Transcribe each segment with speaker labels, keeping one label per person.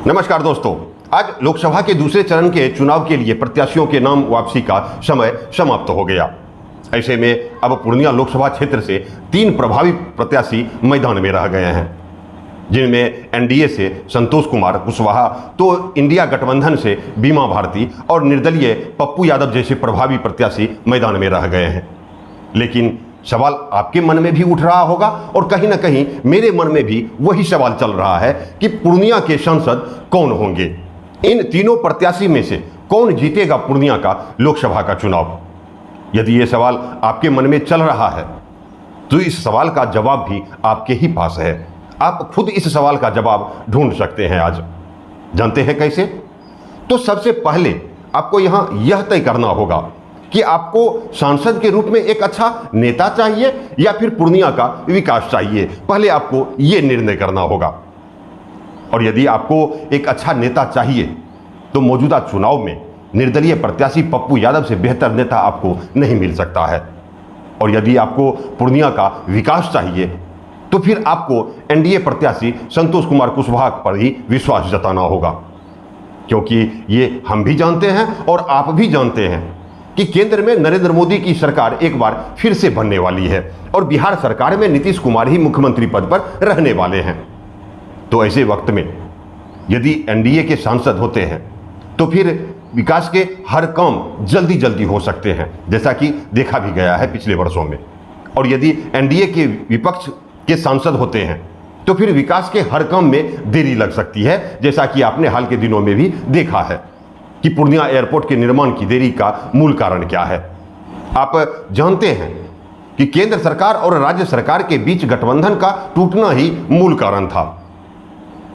Speaker 1: नमस्कार दोस्तों, आज लोकसभा के दूसरे चरण के चुनाव के लिए प्रत्याशियों के नाम वापसी का समय समाप्त हो गया। ऐसे में अब पूर्णिया लोकसभा क्षेत्र से 3 प्रभावी प्रत्याशी मैदान में रह गए हैं, जिनमें एनडीए से संतोष कुमार कुशवाहा, तो इंडिया गठबंधन से बीमा भारती और निर्दलीय पप्पू यादव जैसे प्रभावी प्रत्याशी मैदान में रह गए हैं। लेकिन सवाल आपके मन में भी उठ रहा होगा और कहीं ना कहीं मेरे मन में भी वही सवाल चल रहा है कि पूर्णिया के सांसद कौन होंगे। इन तीनों प्रत्याशी में से कौन जीतेगा पूर्णिया का लोकसभा का चुनाव। यदि ये सवाल आपके मन में चल रहा है तो इस सवाल का जवाब भी आपके ही पास है। आप खुद इस सवाल का जवाब ढूंढ सकते हैं। आज जानते हैं कैसे? तो सबसे पहले आपको यहां यह तय करना होगा कि आपको सांसद के रूप में एक अच्छा नेता चाहिए या फिर पूर्णिया का विकास चाहिए। पहले आपको यह निर्णय करना होगा। और यदि आपको एक अच्छा नेता चाहिए तो मौजूदा चुनाव में निर्दलीय प्रत्याशी पप्पू यादव से बेहतर नेता आपको नहीं मिल सकता है। और यदि आपको पूर्णिया का विकास चाहिए तो फिर आपको एनडीए प्रत्याशी संतोष कुमार कुशवाहा पर ही विश्वास जताना होगा, क्योंकि ये हम भी जानते हैं और आप भी जानते हैं कि केंद्र में नरेंद्र मोदी की सरकार एक बार फिर से बनने वाली है और बिहार सरकार में नीतीश कुमार ही मुख्यमंत्री पद पर रहने वाले हैं। तो ऐसे वक्त में यदि एनडीए के सांसद होते हैं तो फिर विकास के हर काम जल्दी जल्दी हो सकते हैं, जैसा कि देखा भी गया है पिछले वर्षों में। और यदि एनडीए के विपक्ष के सांसद होते हैं तो फिर विकास के हर काम में देरी लग सकती है, जैसा कि आपने हाल के दिनों में भी देखा है कि पूर्णिया एयरपोर्ट के निर्माण की देरी का मूल कारण क्या है। आप जानते हैं कि केंद्र सरकार और राज्य सरकार के बीच गठबंधन का टूटना ही मूल कारण था,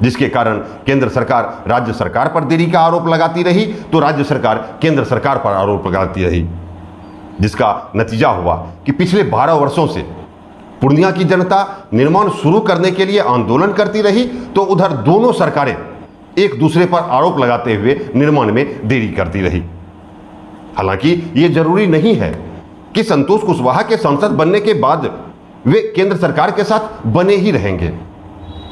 Speaker 1: जिसके कारण केंद्र सरकार राज्य सरकार पर देरी का आरोप लगाती रही तो राज्य सरकार केंद्र सरकार पर आरोप लगाती रही, जिसका नतीजा हुआ कि पिछले 12 वर्षों से पूर्णिया की जनता निर्माण शुरू करने के लिए आंदोलन करती रही, तो उधर दोनों सरकारें एक दूसरे पर आरोप लगाते हुए निर्माण में देरी करती रही। हालांकि यह जरूरी नहीं है कि संतोष कुशवाहा के सांसद बनने के बाद वे केंद्र सरकार के साथ बने ही रहेंगे।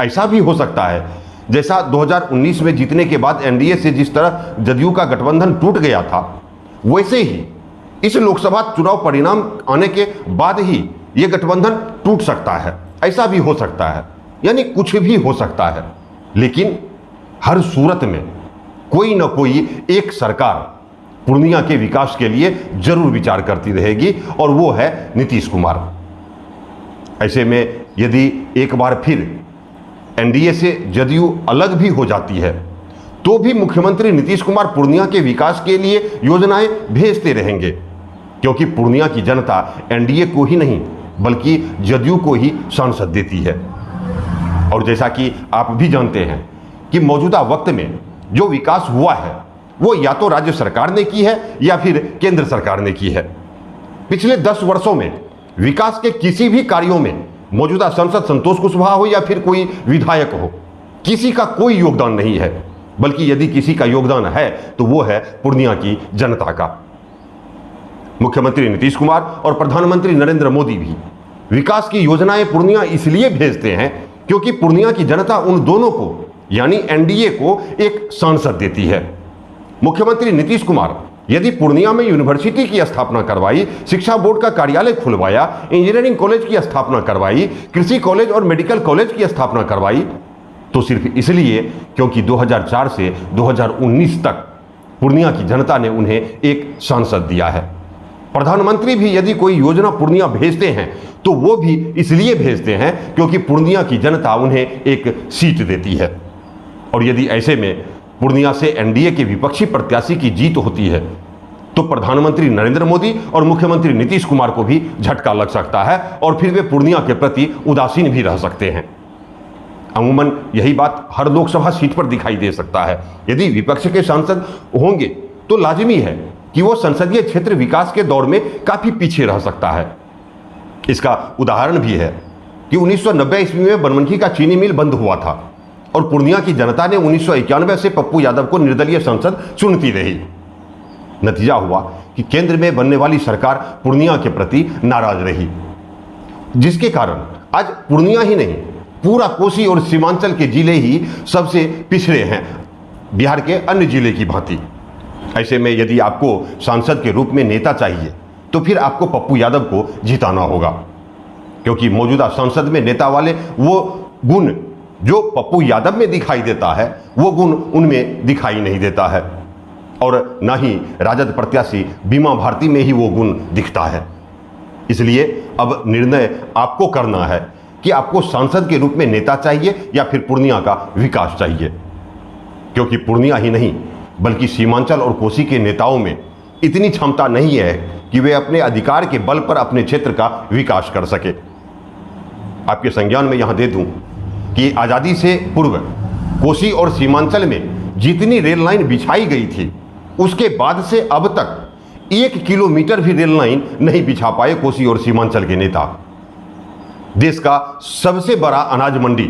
Speaker 1: ऐसा भी हो सकता है जैसा 2019 में जीतने के बाद एनडीए से जिस तरह जदयू का गठबंधन टूट गया था, वैसे ही इस लोकसभा चुनाव परिणाम आने के बाद ही यह गठबंधन टूट सकता है। ऐसा भी हो सकता है, यानी कुछ भी हो सकता है। लेकिन हर सूरत में कोई ना कोई एक सरकार पूर्णिया के विकास के लिए जरूर विचार करती रहेगी और वो है नीतीश कुमार। ऐसे में यदि एक बार फिर एनडीए से जदयू अलग भी हो जाती है तो भी मुख्यमंत्री नीतीश कुमार पूर्णिया के विकास के लिए योजनाएं भेजते रहेंगे, क्योंकि पूर्णिया की जनता एनडीए को ही नहीं बल्कि जदयू को ही सांसद देती है। और जैसा कि आप भी जानते हैं कि मौजूदा वक्त में जो विकास हुआ है वो या तो राज्य सरकार ने की है या फिर केंद्र सरकार ने की है। पिछले 10 वर्षों में विकास के किसी भी कार्यों में मौजूदा सांसद संतोष कुशवाहा हो या फिर कोई विधायक हो, किसी का कोई योगदान नहीं है, बल्कि यदि किसी का योगदान है तो वो है पूर्णिया की जनता का। मुख्यमंत्री नीतीश कुमार और प्रधानमंत्री नरेंद्र मोदी भी विकास की योजनाएं पूर्णिया इसलिए भेजते हैं क्योंकि पूर्णिया की जनता उन दोनों को यानी एनडीए को एक सांसद देती है। मुख्यमंत्री नीतीश कुमार यदि पूर्णिया में यूनिवर्सिटी की स्थापना करवाई, शिक्षा बोर्ड का कार्यालय खुलवाया, इंजीनियरिंग कॉलेज की स्थापना करवाई, कृषि कॉलेज और मेडिकल कॉलेज की स्थापना करवाई, तो सिर्फ इसलिए क्योंकि 2004 से 2019 तक पूर्णिया की जनता ने उन्हें एक सांसद दिया है। प्रधानमंत्री भी यदि कोई योजना पूर्णिया भेजते हैं तो वो भी इसलिए भेजते हैं क्योंकि पूर्णिया की जनता उन्हें एक सीट देती है। और यदि ऐसे में पूर्णिया से एनडीए के विपक्षी प्रत्याशी की जीत होती है तो प्रधानमंत्री नरेंद्र मोदी और मुख्यमंत्री नीतीश कुमार को भी झटका लग सकता है और फिर वे पूर्णिया के प्रति उदासीन भी रह सकते हैं। अमूमन यही बात हर लोकसभा सीट पर दिखाई दे सकता है। यदि विपक्ष के सांसद होंगे तो लाजिमी है कि वो संसदीय क्षेत्र विकास के दौर में काफी पीछे रह सकता है। इसका उदाहरण भी है कि 1990 ईस्वी में बनमनखी का चीनी मिल बंद हुआ था और पूर्णिया की जनता ने 1991 से पप्पू यादव को निर्दलीय सांसद चुनती रही। नतीजा हुआ कि केंद्र में बनने वाली सरकार पूर्णिया के प्रति नाराज रही, जिसके कारण आज पूर्णिया ही नहीं पूरा कोसी और सीमांचल के जिले ही सबसे पिछड़े हैं बिहार के अन्य जिले की भांति। ऐसे में यदि आपको सांसद के रूप में नेता चाहिए तो फिर आपको पप्पू यादव को जिताना होगा, क्योंकि मौजूदा संसद में नेता वाले वो गुण जो पप्पू यादव में दिखाई देता है वो गुण उनमें दिखाई नहीं देता है, और न ही राजद प्रत्याशी बीमा भारती में ही वो गुण दिखता है। इसलिए अब निर्णय आपको करना है कि आपको सांसद के रूप में नेता चाहिए या फिर पूर्णिया का विकास चाहिए, क्योंकि पूर्णिया ही नहीं बल्कि सीमांचल और कोसी के नेताओं में इतनी क्षमता नहीं है कि वे अपने अधिकार के बल पर अपने क्षेत्र का विकास कर सके। आपके संज्ञान में यहां दे दूं कि आज़ादी से पूर्व कोसी और सीमांचल में जितनी रेल लाइन बिछाई गई थी उसके बाद से अब तक 1 किलोमीटर भी रेल लाइन नहीं बिछा पाए कोसी और सीमांचल के नेता। देश का सबसे बड़ा अनाज मंडी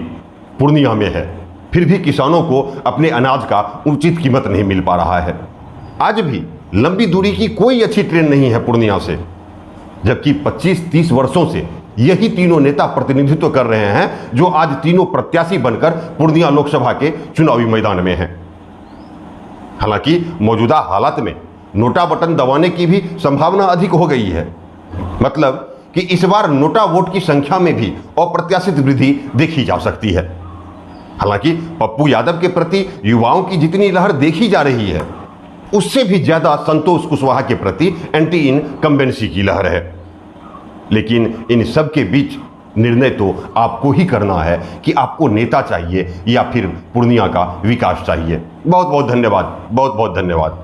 Speaker 1: पूर्णिया में है, फिर भी किसानों को अपने अनाज का उचित कीमत नहीं मिल पा रहा है। आज भी लंबी दूरी की कोई अच्छी ट्रेन नहीं है पूर्णिया से, जबकि 25-30 वर्षों से यही तीनों नेता प्रतिनिधित्व कर रहे हैं जो आज तीनों प्रत्याशी बनकर पूर्णिया लोकसभा के चुनावी मैदान में हैं। हालांकि मौजूदा हालात में नोटा बटन दबाने की भी संभावना अधिक हो गई है, मतलब कि इस बार नोटा वोट की संख्या में भी अप्रत्याशित वृद्धि देखी जा सकती है। हालांकि पप्पू यादव के प्रति युवाओं की जितनी लहर देखी जा रही है उससे भी ज्यादा संतोष कुशवाहा के प्रति एंटी इनकम्बेंसी की लहर है। लेकिन इन सब के बीच निर्णय तो आपको ही करना है कि आपको नेता चाहिए या फिर पूर्णिया का विकास चाहिए। बहुत बहुत धन्यवाद, बहुत बहुत धन्यवाद।